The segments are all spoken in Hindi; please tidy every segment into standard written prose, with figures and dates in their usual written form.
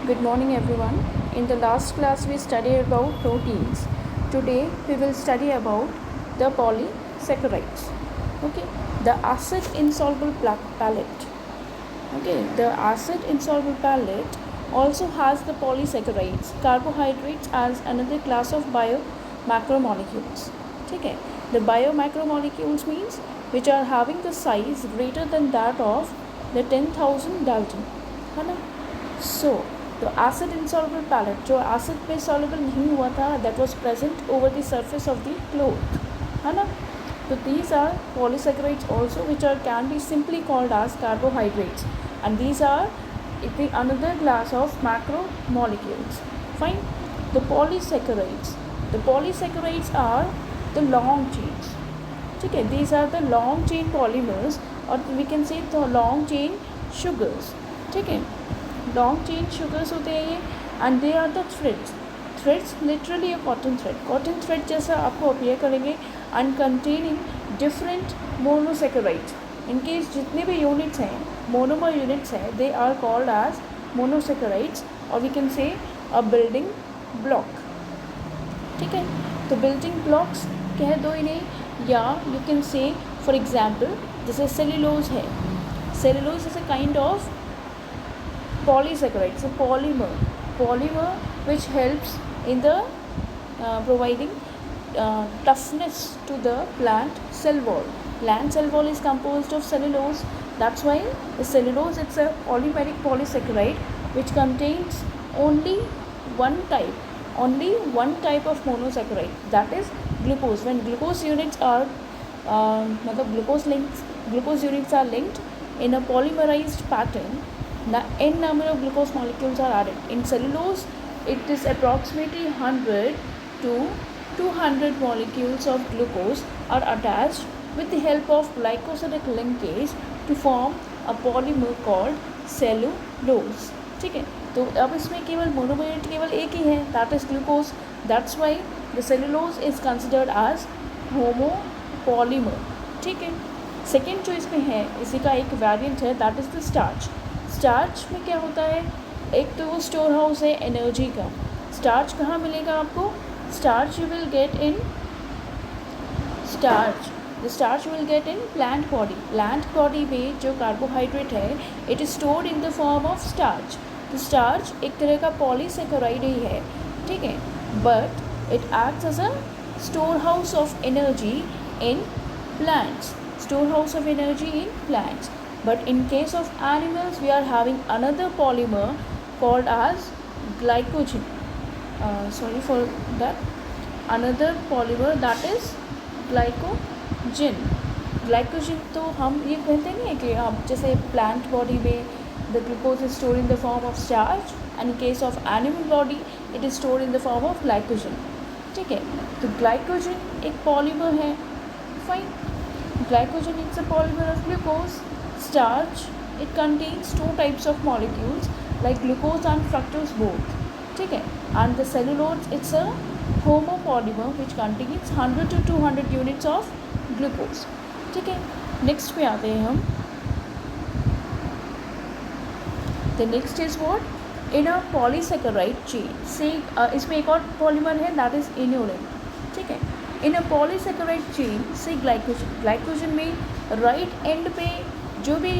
Good morning everyone. In the last class we studied about proteins. Today we will study about the polysaccharides. Okay, the acid insoluble palate. Okay, the acid insoluble palate also has the polysaccharides, carbohydrates as another class of biomacromolecules. Okay, the biomacromolecules means which are having the size greater than that of the 10,000 Dalton. है ना? So the acid insoluble palate जो acid में soluble नहीं हुआ था, that was present over the surface of the cloth, है ना? So these are polysaccharides also, which can be simply called as carbohydrates, and these are the another class of macromolecules. Fine. The polysaccharides are the long chains. Okay, these are the long chain polymers, or we can say the long chain sugars. ठीक है, long chain sugars होते हैं ये, and they are the threads literally a cotton thread जैसा आपको अपीयर करेंगे, and containing different monosaccharides. इनके जितने भी यूनिट्स हैं, मोनोमर यूनिट्स हैं, they are called as monosaccharides, or we can say a building block. ठीक है, तो building blocks कह दो इन्हें, या you can say for example जैसे सेल्यूलोज है. Cellulose is a kind of polysaccharide, it's a polymer which helps in the providing toughness to the plant cell wall. Plant cell wall is composed of cellulose. That's why the cellulose, it's a polymeric polysaccharide which contains only one type of monosaccharide, that is glucose. When glucose units are glucose units are linked in a polymerized pattern, n number of glucose molecules are added. In cellulose, it is approximately 100 to 200 molecules of glucose are attached with the help of glycosidic linkage to form a polymer called cellulose. ठीक है, तो अब इसमें केवल मोनोमर यूनिट केवल एक ही है, that is glucose. That's why the cellulose is considered as homopolymer. ठीक है, सेकेंड जो इसमें है, इसी का एक वेरिएंट है, that is the starch. Starch में क्या होता है, एक तो वो स्टोर हाउस है एनर्जी का. स्टार्च कहाँ मिलेगा आपको? Starch you will get in plant body. Plant body में जो कार्बोहाइड्रेट है, it is stored in the form of starch. तो स्टार्च एक तरह का पॉलीसेकेराइड ही है. ठीक है, but it acts as a store house of energy in plants. But in case of animals, we are having another polymer called as glycogen. Sorry for that. Another polymer, that is glycogen. Glycogen तो हम ये कहते नहीं है कि आप जैसे plant body में the glucose is stored in the form of starch, and in case of animal body it is stored in the form of glycogen. ठीक है, तो glycogen एक polymer है. Fine. Glycogen is a polymer of glucose. Starch, it contains two types of molecules like glucose and fructose both. ठीक है, and the cellulose, it's a homopolymer which contains 100 to 200 units of glucose. ठीक है, नेक्स्ट पे आते हैं हम. The next is what? In a polysaccharide chain. से इसमें एक और पॉलीमर है, that is inulin. ठीक है, इन अ पॉलीसेकेराइड चेन से ग्लाइकोजन में राइट एंड पे जो भी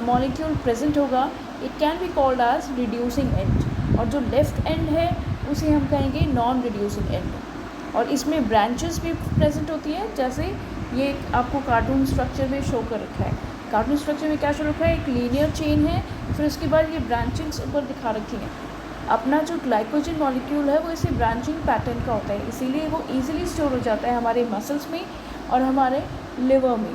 मॉलिक्यूल प्रेजेंट होगा, it can be called as reducing end, और जो लेफ्ट एंड है उसे हम कहेंगे नॉन रिड्यूसिंग एंड. और इसमें ब्रांचेस भी प्रेजेंट होती है, जैसे ये आपको कार्टून स्ट्रक्चर में शो कर रखा है. कार्टून स्ट्रक्चर में क्या शो रखा है, एक लीनियर चेन है, फिर उसके बाद ये ब्रांचिंग्स ऊपर दिखा रखी हैं. अपना जो ग्लाइकोजन मॉलिक्यूल है वो इसे ब्रांचिंग पैटर्न का होता है, इसीलिए वो इजीली स्टोर हो जाता है हमारे मसल्स में और हमारे लिवर में.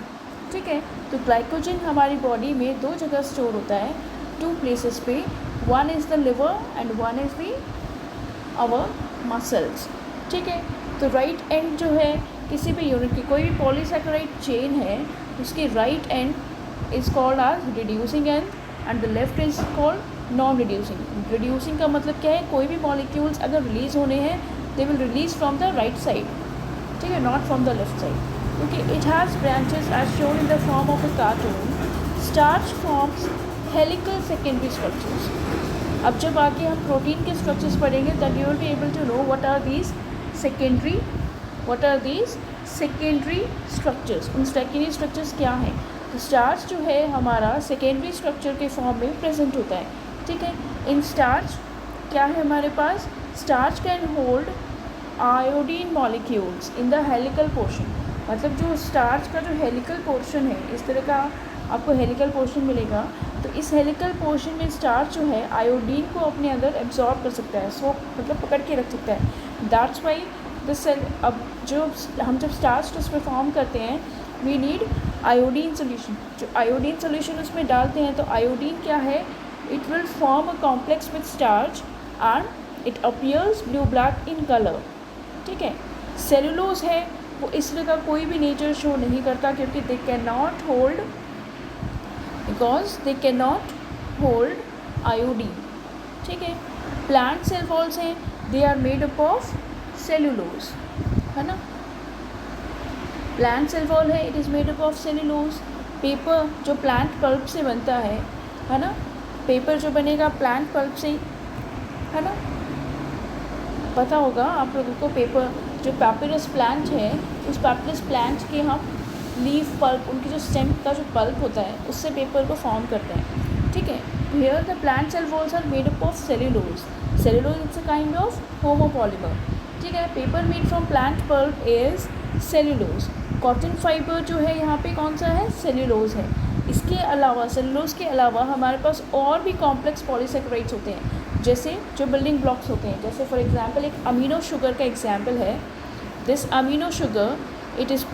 ठीक है, तो ग्लाइकोजन हमारी बॉडी में दो जगह स्टोर होता है, टू प्लेसेस पे. One is the liver and one is the our muscles. ठीक है, तो राइट एंड जो है किसी भी यूनिट की, कोई भी पॉलीसैकेराइड चेन है, उसकी right end is called as reducing end, and the left is called non reducing. Reducing का मतलब क्या है, कोई भी मॉलिक्यूल्स अगर रिलीज़ होने हैं, they will release from the right side. ठीक है, not from the left side. Okay, it has branches as shown in the form of a cartoon. Starch forms helical secondary structures. अब जब आगे हम प्रोटीन के स्ट्रक्चर्स पढ़ेंगे that you will be able to know what are these secondary structures. उन सेकेंडरी स्ट्रक्चर्स क्या हैं? तो स्टार्च जो है हमारा सेकेंडरी स्ट्रक्चर के फॉर्म में प्रेजेंट होता है, ठीक है। इन स्टार्च क्या है हमारे पास? Starch can hold iodine molecules in the helical portion. मतलब जो स्टार्च का जो हेलिकल पोर्शन है, इस तरह का आपको हेलिकल पोर्शन मिलेगा, तो इस हेलिकल पोर्शन में स्टार्च जो है आयोडीन को अपने अंदर एब्जॉर्ब कर सकता है, सो मतलब पकड़ के रख सकता है। दैट्स वाई द सेल, अब जो हम जब स्टार्च टेस्ट परफॉर्म करते हैं वी नीड आयोडीन सोल्यूशन। जो आयोडीन सोल्यूशन उसमें डालते हैं तो आयोडीन क्या है? It will form a complex with starch and it appears blue black in colour, ठीक है। सेलुलोज है वो इस तरह का कोई भी नेचर शो नहीं करता क्योंकि they can not hold, because they can not hold iodine, ठीक है। प्लांट सेल वॉल्स हैं, they are made up of cellulose, है ना। प्लांट सेल वॉल है, it is made up of cellulose. Paper जो प्लांट पल्प से बनता है ना, पेपर जो बनेगा प्लांट पल्प से, है ना। पता होगा आप लोगों को पेपर, जो पैपिरस प्लांट है उस पैपिरस प्लांट के हम लीफ पल्प, उनकी जो स्टेम का जो पल्प होता है उससे पेपर को फॉर्म करते हैं, ठीक है। Here the plant cell walls are made up of cellulose. Cellulose it's a kind of homopolymer, ठीक है। Paper made from plant pulp is cellulose. Cotton fibre जो है यहाँ पे कौन सा है? सेलुलोज है। इसके अलावा सेलुलोज के अलावा हमारे पास और भी कॉम्प्लेक्स पॉलीसेकेराइड्स होते हैं, जैसे जो बिल्डिंग ब्लॉक्स होते हैं। जैसे फॉर एग्जांपल एक अमीनो शुगर का एग्जांपल है। This amino sugar it is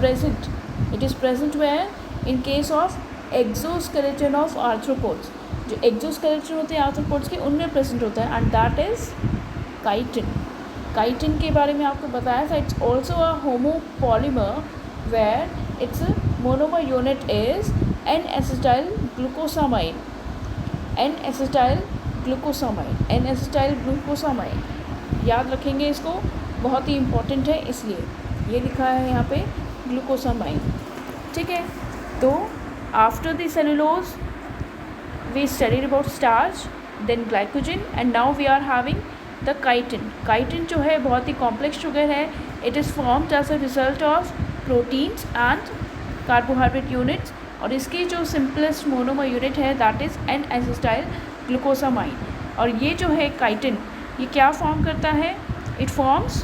present where? In case of exoskeleton of arthropods. जो एक्सोस्केलेटन होते हैं आर्थ्रोपोड्स के, उनमें प्रेजेंट होता है, and that is chitin. Chitin के बारे में आपको बताया था, it's also a homopolymer where its monomer unit is N-acetyl glucosamine। याद रखेंगे इसको, बहुत ही इम्पोर्टेंट है, इसलिए ये लिखा है यहाँ पे ग्लूकोसामाइन, ठीक है। तो after the cellulose we studied about starch, then glycogen, and now we are having the chitin. Chitin जो है बहुत ही कॉम्प्लेक्स शुगर है। It is formed as a result of proteins and carbohydrate units, और इसकी जो सिंपलेस्ट मोनोमर यूनिट है दैट इज़ N-acetyl ग्लूकोसामाइन। और ये जो है काइटिन, ये क्या फॉर्म करता है? इट फॉर्म्स,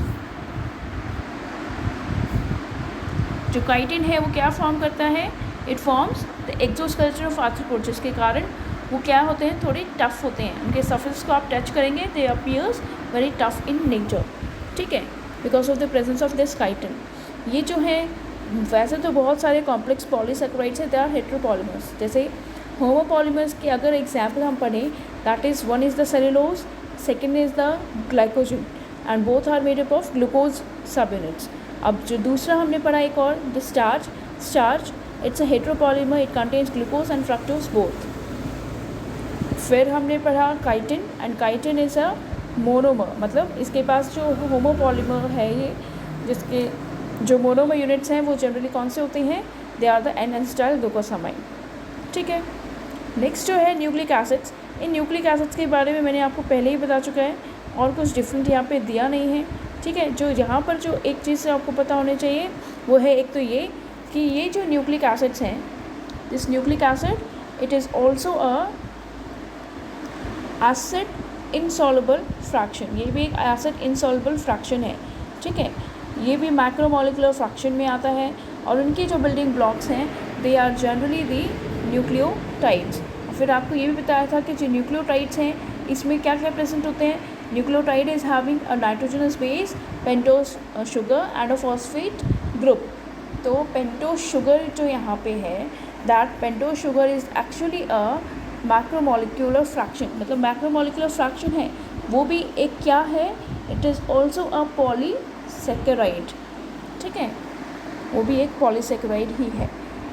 जो काइटिन है वो क्या फॉर्म करता है? It forms the exoskeleton of arthropod, जिसके कारण वो क्या होते हैं? थोड़े टफ होते हैं। उनके सरफेस को आप टच करेंगे, दे appears very tough in nature, ठीक है, because of the presence of this chitin. ये जो है, वैसे तो बहुत सारे कॉम्प्लेक्स पॉलीसेकेराइड्स हैं, दे आर हेट्रोपॉलीमर्स। जैसे होमोपॉलीमर्स के अगर एग्जाम्पल हम पढ़ें, that is one is the cellulose, second is the glycogen, and both are made up of glucose sub units. अब जो दूसरा हमने पढ़ा एक और, the starch it's a heteropolymer, it contains glucose and fructose both. फिर हमने पढ़ा chitin, and chitin is a monomer, मतलब इसके पास जो होमोपॉलीमर है ये, जिसके जो मोनोमर यूनिट्स हैं वो जनरली कौन से होते हैं? They are the N-acetyl glucosamine, ठीक है। नेक्स्ट जो है न्यूक्लिक एसिड्स। इन न्यूक्लिक एसिड्स के बारे में मैंने आपको पहले ही बता चुका है, और कुछ डिफरेंट यहाँ पे दिया नहीं है, ठीक है। जो यहाँ पर जो एक चीज़ से आपको पता होनी चाहिए वो है, एक तो ये कि ये जो न्यूक्लिक एसिड्स हैं, this nucleic acid it is also a acid insoluble fraction. ये भी एक एसिड इनसॉल्युबल फ्रैक्शन है, ठीक है। ये भी मैक्रोमोलिकुलर फ्रैक्शन में आता है, और उनकी जो बिल्डिंग ब्लॉक्स हैं they are generally the nucleotides. फिर आपको ये भी बताया था कि जो न्यूक्लियोटाइड्स हैं इसमें क्या क्या प्रेजेंट होते हैं? Nucleotide is having a nitrogenous base, pentose sugar and a phosphate group. तो पेंटोज शुगर जो यहाँ पे है, that pentose sugar is actually a macromolecular fraction, मतलब मैक्रोमोलिकुलर फ्रैक्शन है, वो भी एक क्या है? It is also a polysaccharide, ठीक है, वो भी एक पॉलीसेकेराइड ही है।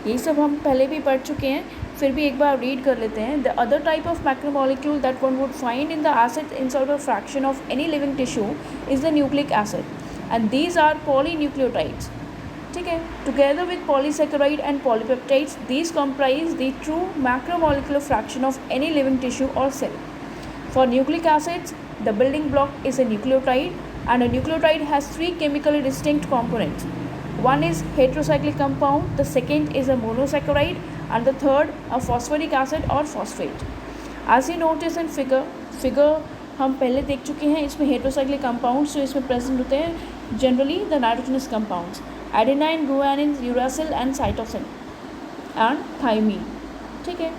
ये सब हम पहले भी पढ़ चुके हैं, फिर भी एक बार रीड कर लेते हैं। The other type of macromolecule that one would find in the acid insoluble fraction of any living tissue is the nucleic acid, and these are polynucleotides, ठीक है। Together with polysaccharide and polypeptides, these comprise the true macromolecular fraction of any living tissue और cell. For nucleic acids, the building block is a nucleotide, and a nucleotide has three chemically distinct components. One is heterocyclic compound, the second is a monosaccharide, and the third a phosphoric acid or phosphate. As you notice in figure हम पहले देख चुके हैं, इसमें हेटेरोसाइक्लिक कंपाउंड्स जो इसमें प्रेजेंट होते हैं generally the nitrogenous compounds adenine, guanine, uracil and cytosine and thymine. ठीक है.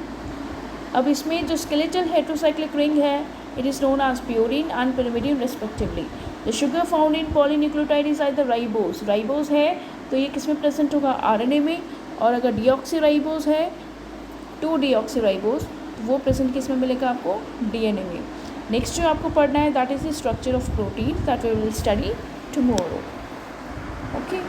अब इसमें जो स्केलेटल हेटेरोसाइक्लिक रिंग है it is known as purine and pyrimidine respectively. The sugar found in polynucleotide is either ribose. Ribose है तो ये किस में प्रेजेंट होगा, आरएनए में. और अगर डीऑक्सीराइबोस है 2-deoxyराइबोस तो वो प्रेजेंट किस में मिलेगा आपको, डीएनए में. नेक्स्ट जो आपको पढ़ना है that is the structure of protein that we will study tomorrow. Okay.